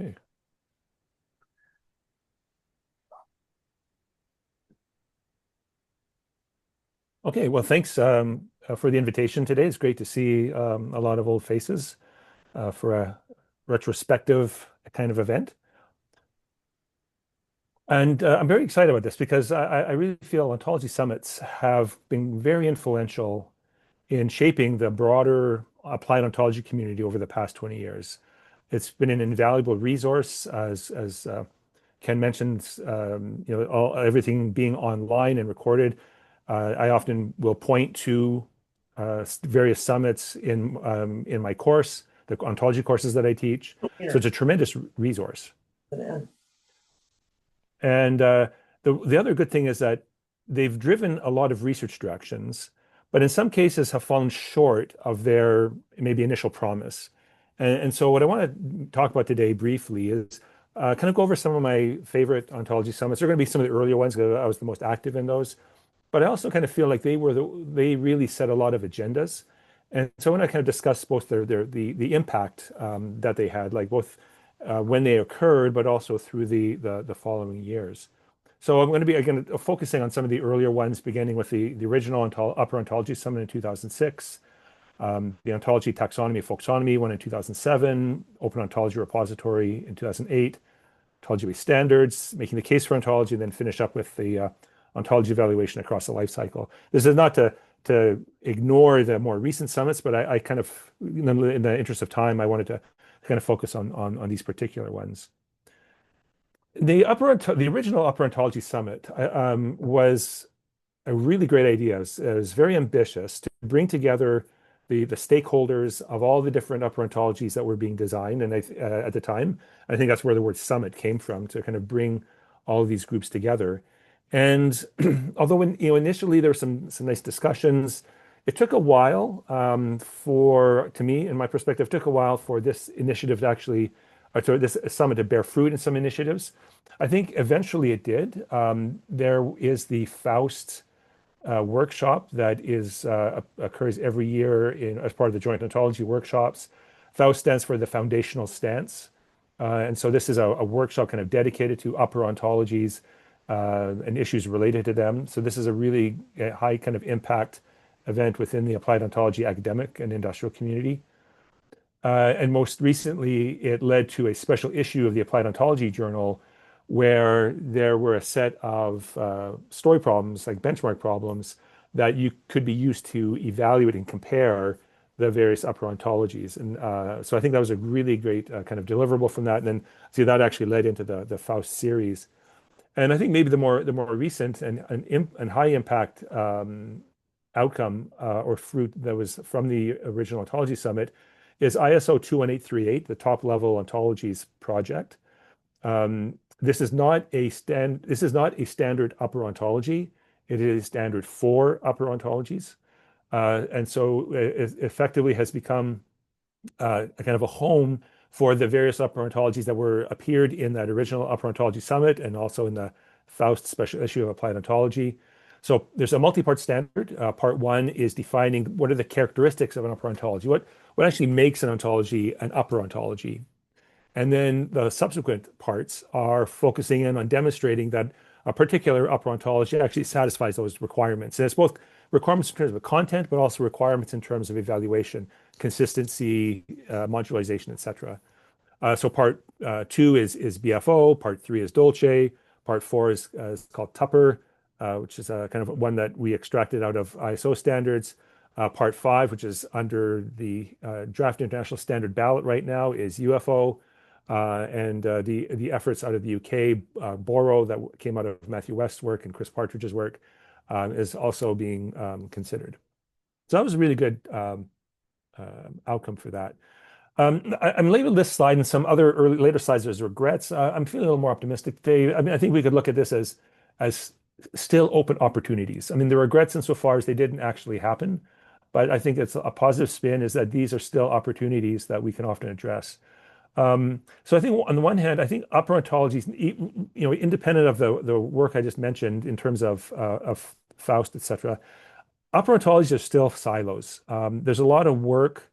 Okay. Okay, well, thanks for the invitation today. It's great to see a lot of old faces for a retrospective kind of event. And I'm very excited about this because I really feel ontology summits have been very influential in shaping the broader applied ontology community over the past 20 years. It's been an invaluable resource, as Ken mentioned, everything being online and recorded. I often will point to various summits in my course, the ontology courses that I teach. So it's a tremendous resource. And the other good thing is that they've driven a lot of research directions, but in some cases have fallen short of their maybe initial promise. And so what I want to talk about today briefly is kind of go over some of my favorite ontology summits. They're going to be some of the earlier ones because I was the most active in those. But I also kind of feel like they really set a lot of agendas. And so I want to kind of discuss both the impact that they had, like both when they occurred, but also through the following years. So I'm going to be again focusing on some of the earlier ones, beginning with the original Upper Ontology Summit in 2006, the Ontology Taxonomy Folksonomy one in 2007, Open Ontology Repository in 2008, ontology-based standards, making the case for ontology, and then finish up with the ontology evaluation across the life cycle. This is not to ignore the more recent summits, but I kind of, in the interest of time, I wanted to kind of focus on these particular ones. The original Upper Ontology Summit was a really great idea. It was very ambitious to bring together the stakeholders of all the different upper ontologies that were being designed. And at the time, I think that's where the word summit came from, to kind of bring all of these groups together. And although initially there were some nice discussions, it took a while to me, in my perspective, it took a while for this initiative to actually, or this summit to bear fruit in some initiatives. I think eventually it did. There is the Faust workshop that occurs every year as part of the joint ontology workshops. Faust stands for the foundational stance. And so this is a workshop kind of dedicated to upper ontologies and issues related to them. So this is a really high kind of impact event within the applied ontology academic and industrial community. And most recently, it led to a special issue of the Applied Ontology Journal where there were a set of story problems, like benchmark problems, that you could be used to evaluate and compare the various upper ontologies. And so I think that was a really great kind of deliverable from that. And then see that actually led into the Faust series. And I think maybe the more recent and high impact outcome or fruit that was from the original ontology summit is ISO 21838, the top level ontologies project. This is not a standard upper ontology. It is standard for upper ontologies. And so it effectively has become a kind of a home for the various upper ontologies that appeared in that original Upper Ontology Summit and also in the Faust special issue of Applied Ontology. So there's a multi-part standard. Part one is defining what are the characteristics of an upper ontology. What actually makes an ontology an upper ontology? And then the subsequent parts are focusing in on demonstrating that a particular upper ontology actually satisfies those requirements. And it's both requirements in terms of content, but also requirements in terms of evaluation, consistency, modularization, etc. So part two is BFO, part three is Dolce, part four is called Tupper, which is kind of one that we extracted out of ISO standards. Part five, which is under the draft international standard ballot right now, is UFO. And the efforts out of the UK, Boro, that came out of Matthew West's work and Chris Partridge's work, is also being considered. So that was a really good outcome for that. I'm labeling this slide and some other later slides as regrets. I'm feeling a little more optimistic today. I mean, I think we could look at this as still open opportunities. I mean, the regrets insofar as they didn't actually happen, but I think it's a positive spin is that these are still opportunities that we can often address. So I think on the one hand, I think upper ontologies, independent of the work I just mentioned in terms of Faust, etc., upper ontologies are still silos. There's a lot of work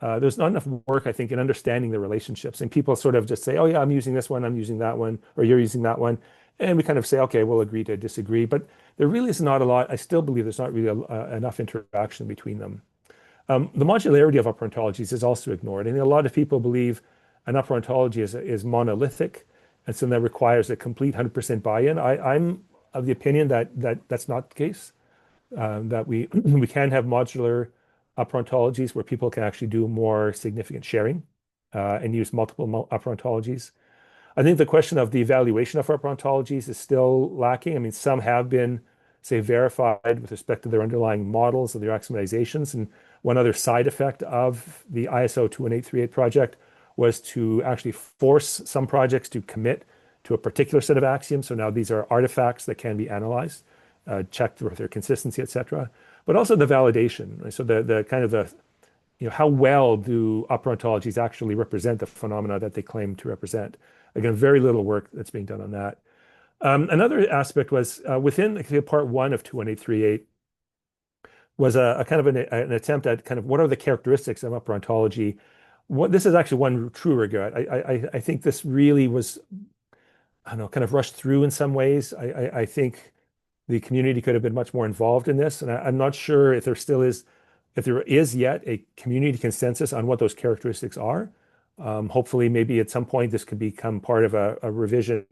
there's not enough work, I think, in understanding the relationships. And people sort of just say, oh, yeah, I'm using this one, I'm using that one, or you're using that one. And we kind of say, okay, we'll agree to disagree. But there really is not a lot. I still believe there's not really enough interaction between them. The modularity of upper ontologies is also ignored. And a lot of people believe an upper ontology is monolithic, and so that requires a complete 100% buy-in. I'm of the opinion that that's not the case. That we can have modular upper ontologies where people can actually do more significant sharing and use multiple upper ontologies. I think the question of the evaluation of upper ontologies is still lacking. I mean, some have been, say, verified with respect to their underlying models of their axiomizations. And one other side effect of the ISO 21838 project was to actually force some projects to commit to a particular set of axioms. So now these are artifacts that can be analyzed, checked for their consistency, et cetera. But also the validation. Right? So the kind of the how well do upper ontologies actually represent the phenomena that they claim to represent? Again, very little work that's being done on that. Another aspect was within part one of 21838 was a kind of an attempt at kind of what are the characteristics of upper ontology. This is actually one true regret. I think this really was, I don't know, kind of rushed through in some ways. I think the community could have been much more involved in this, and I'm not sure if there is yet a community consensus on what those characteristics are. Hopefully, maybe at some point this could become part of a revision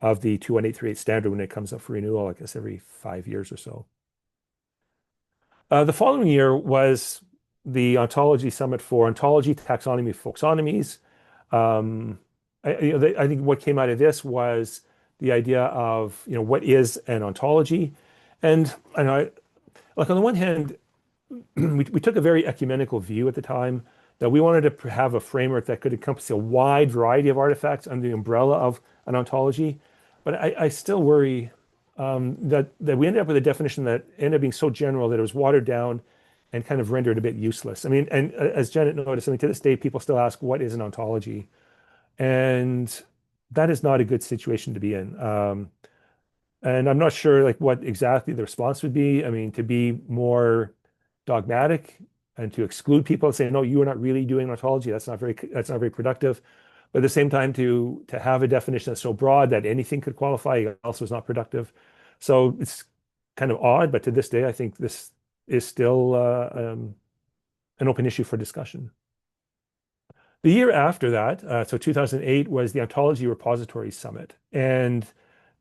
of the 21838 standard when it comes up for renewal, I guess every 5 years or so. The following year was the Ontology Summit for Ontology, Taxonomy, Folksonomies. I think what came out of this was the idea of, what is an ontology? And I know, like on the one hand, we took a very ecumenical view at the time that we wanted to have a framework that could encompass a wide variety of artifacts under the umbrella of an ontology. But I still worry that we ended up with a definition that ended up being so general that it was watered down and kind of rendered a bit useless. I mean, and as Janet noticed, I mean, to this day, people still ask, what is an ontology? And that is not a good situation to be in. And I'm not sure like what exactly the response would be. I mean, to be more dogmatic and to exclude people and say, no, you are not really doing ontology. That's not very productive. But at the same time, to have a definition that's so broad that anything could qualify also is not productive. So it's kind of odd, but to this day, I think this is still an open issue for discussion. The year after that, so 2008, was the Ontology Repository Summit. And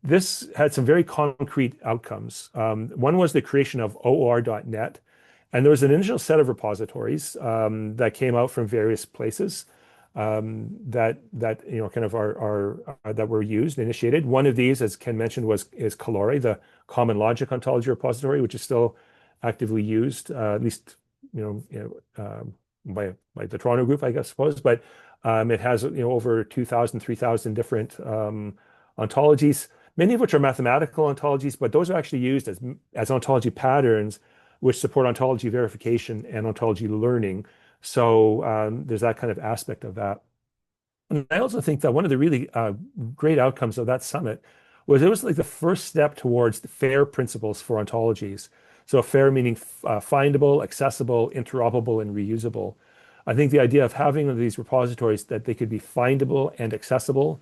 this had some very concrete outcomes. One was the creation of OOR.net. And there was an initial set of repositories that came out from various places that kind of that were used, initiated. One of these, as Ken mentioned, is Colore, the Common Logic Ontology Repository, which is still actively used, at least by the Toronto group, I guess, suppose. But it has over 2,000, 3,000 different ontologies, many of which are mathematical ontologies, but those are actually used as ontology patterns, which support ontology verification and ontology learning. So there's that kind of aspect of that. And I also think that one of the really great outcomes of that summit was it was like the first step towards the FAIR principles for ontologies. So FAIR meaning findable, accessible, interoperable, and reusable. I think the idea of having these repositories that they could be findable and accessible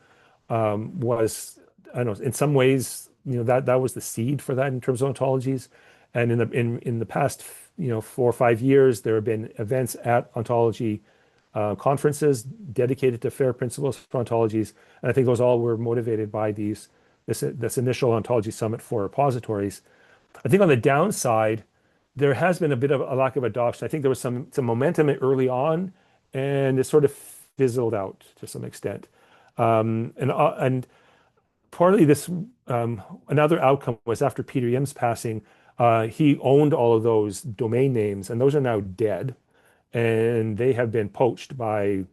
was, I don't know, in some ways, that was the seed for that in terms of ontologies. And in the past, 4 or 5 years, there have been events at ontology conferences dedicated to FAIR principles for ontologies, and I think those all were motivated by this initial ontology summit for repositories. I think on the downside, there has been a bit of a lack of adoption. I think there was some momentum early on, and it sort of fizzled out to some extent. And partly this, another outcome was after Peter Yim's passing, he owned all of those domain names, and those are now dead, and they have been poached by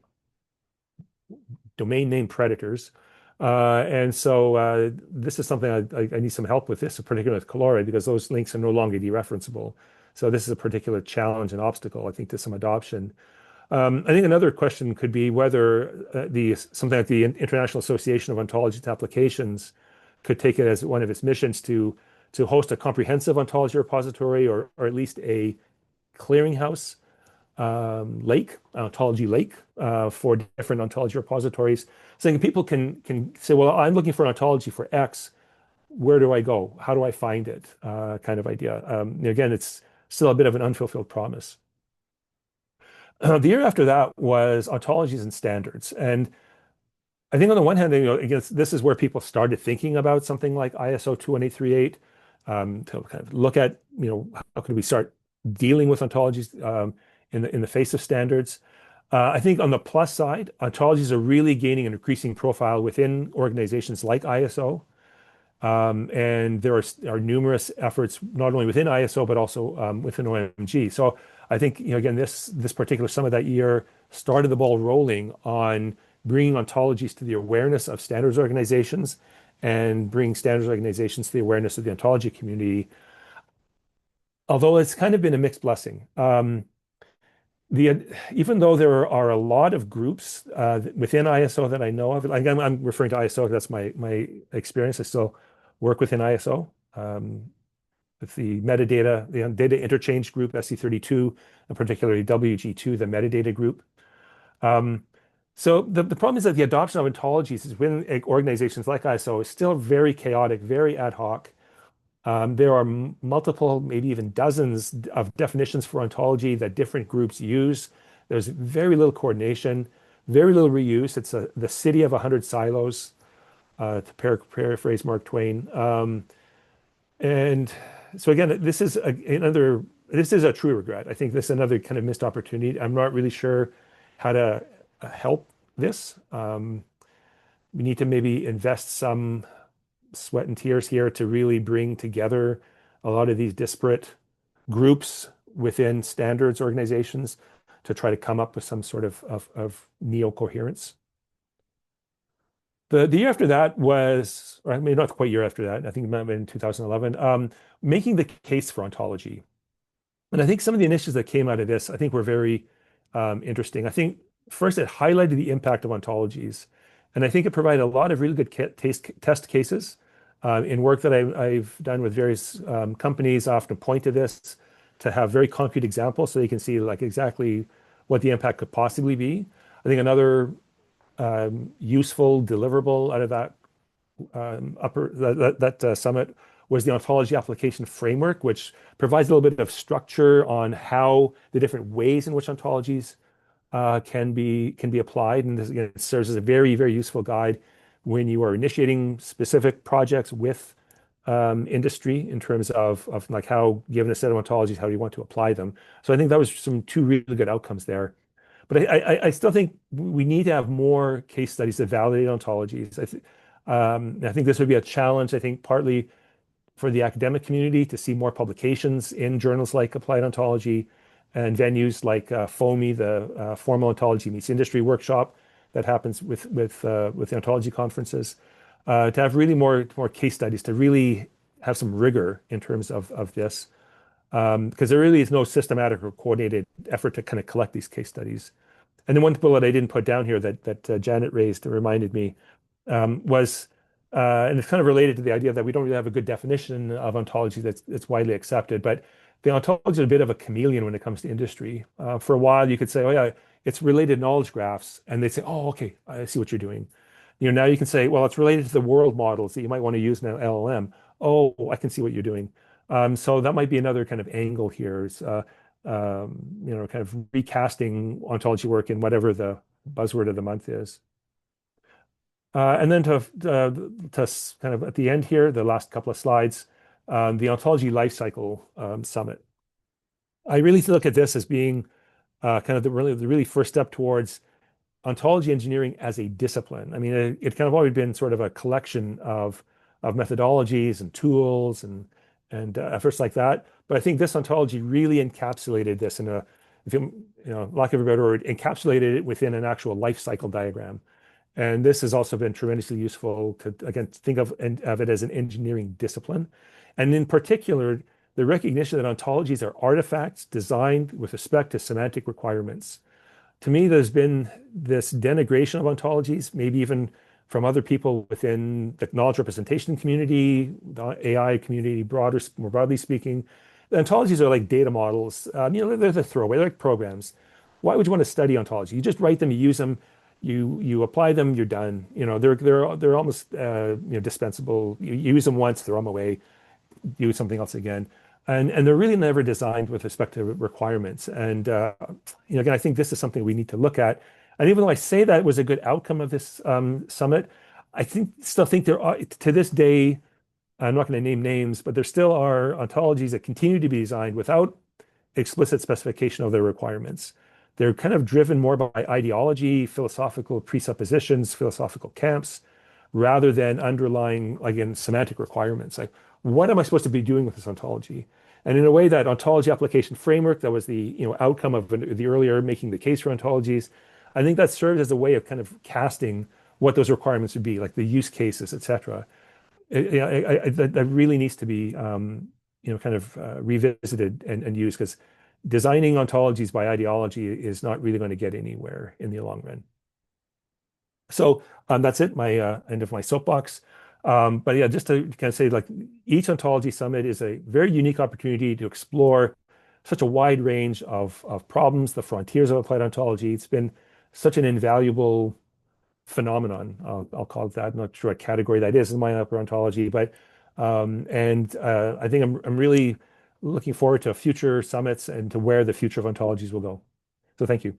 domain name predators. And so this is something I need some help with this, particularly with Colore, because those links are no longer dereferenceable. So this is a particular challenge and obstacle, I think, to some adoption. I think another question could be whether something like the International Association of Ontology Applications could take it as one of its missions to host a comprehensive ontology repository or at least a clearinghouse lake, ontology lake, for different ontology repositories. So people can say, well, I'm looking for an ontology for X. Where do I go? How do I find it? Kind of idea. Again, it's still a bit of an unfulfilled promise. The year after that was ontologies and standards. And I think on the one hand, again, this is where people started thinking about something like ISO 21838, to kind of look at, how could we start dealing with ontologies in the face of standards. I think on the plus side, ontologies are really gaining an increasing profile within organizations like ISO. And there are numerous efforts not only within ISO but also within OMG. So I think again this particular summit that year started the ball rolling on bringing ontologies to the awareness of standards organizations and bringing standards organizations to the awareness of the ontology community. Although it's kind of been a mixed blessing. Even though there are a lot of groups within ISO that I know of, like I'm referring to ISO, that's my experience. I still work within ISO with the metadata, the data interchange group, SC32, and particularly WG2, the metadata group. So the problem is that the adoption of ontologies within organizations like ISO is still very chaotic, very ad hoc. There are multiple, maybe even dozens of definitions for ontology that different groups use. There's very little coordination, very little reuse. It's the city of 100 silos, to paraphrase Mark Twain. And so again, this is a true regret. I think this is another kind of missed opportunity. I'm not really sure how to help this. We need to maybe invest some sweat and tears here to really bring together a lot of these disparate groups within standards organizations to try to come up with some sort of neo-coherence. The year after that was, or I mean, not quite year after that, I think it might have been in 2011, making the case for ontology. And I think some of the initiatives that came out of this, I think were very interesting. I think first it highlighted the impact of ontologies. And I think it provided a lot of really good test cases. In work that I've done with various companies, I often point to this to have very concrete examples so you can see like exactly what the impact could possibly be. I think another useful deliverable out of that summit was the ontology application framework, which provides a little bit of structure on how the different ways in which ontologies can be applied. And this again serves as a very, very useful guide when you are initiating specific projects with industry in terms of like how, given a set of ontologies, how you want to apply them. So I think that was two really good outcomes there. But I still think we need to have more case studies that validate ontologies. I think this would be a challenge, I think, partly for the academic community to see more publications in journals like Applied Ontology and venues like FOMI, the Formal Ontology Meets Industry workshop that happens with the ontology conferences, to have really more case studies, to really have some rigor in terms of this. Because there really is no systematic or coordinated effort to kind of collect these case studies. And then one bullet I didn't put down here that Janet raised and reminded me was, and it's kind of related to the idea that we don't really have a good definition of ontology that's widely accepted, but the ontology is a bit of a chameleon when it comes to industry. For a while, you could say, oh yeah, it's related knowledge graphs, and they'd say, oh, okay, I see what you're doing. Now you can say, well, it's related to the world models that you might want to use in an LLM. Oh, I can see what you're doing. So that might be another kind of angle here. Is, kind of recasting ontology work in whatever the buzzword of the month is. And then to kind of at the end here, the last couple of slides, the Ontology Lifecycle Summit. I really look at this as being kind of the really first step towards ontology engineering as a discipline. I mean, it kind of always been sort of a collection of methodologies and tools and efforts like that. But I think this ontology really encapsulated this in lack of a better word, encapsulated it within an actual life cycle diagram. And this has also been tremendously useful to, again, think of it as an engineering discipline. And in particular, the recognition that ontologies are artifacts designed with respect to semantic requirements. To me, there's been this denigration of ontologies, maybe even from other people within the knowledge representation community, the AI community, more broadly speaking. ontologies are like data models. They're the throwaway, they're like programs. Why would you want to study ontology? You just write them, you use them, you apply them, you're done. They're almost dispensable. You use them once, throw them away, use something else again. And they're really never designed with respect to requirements. And again, I think this is something we need to look at. And even though I say that was a good outcome of this summit, still think there are to this day. I'm not going to name names, but there still are ontologies that continue to be designed without explicit specification of their requirements. They're kind of driven more by ideology, philosophical presuppositions, philosophical camps, rather than underlying, again, semantic requirements. Like, what am I supposed to be doing with this ontology? And in a way, that ontology application framework that was the outcome of the earlier making the case for ontologies, I think that serves as a way of kind of casting what those requirements would be, like the use cases, et cetera. That really needs to be kind of revisited and used because designing ontologies by ideology is not really going to get anywhere in the long run. So that's it, my end of my soapbox. But yeah, just to kind of say, like, each ontology summit is a very unique opportunity to explore such a wide range of problems, the frontiers of applied ontology. It's been such an invaluable phenomenon. I'll call it that. I'm not sure what category that is in my upper ontology, but I think I'm really looking forward to future summits and to where the future of ontologies will go. So thank you.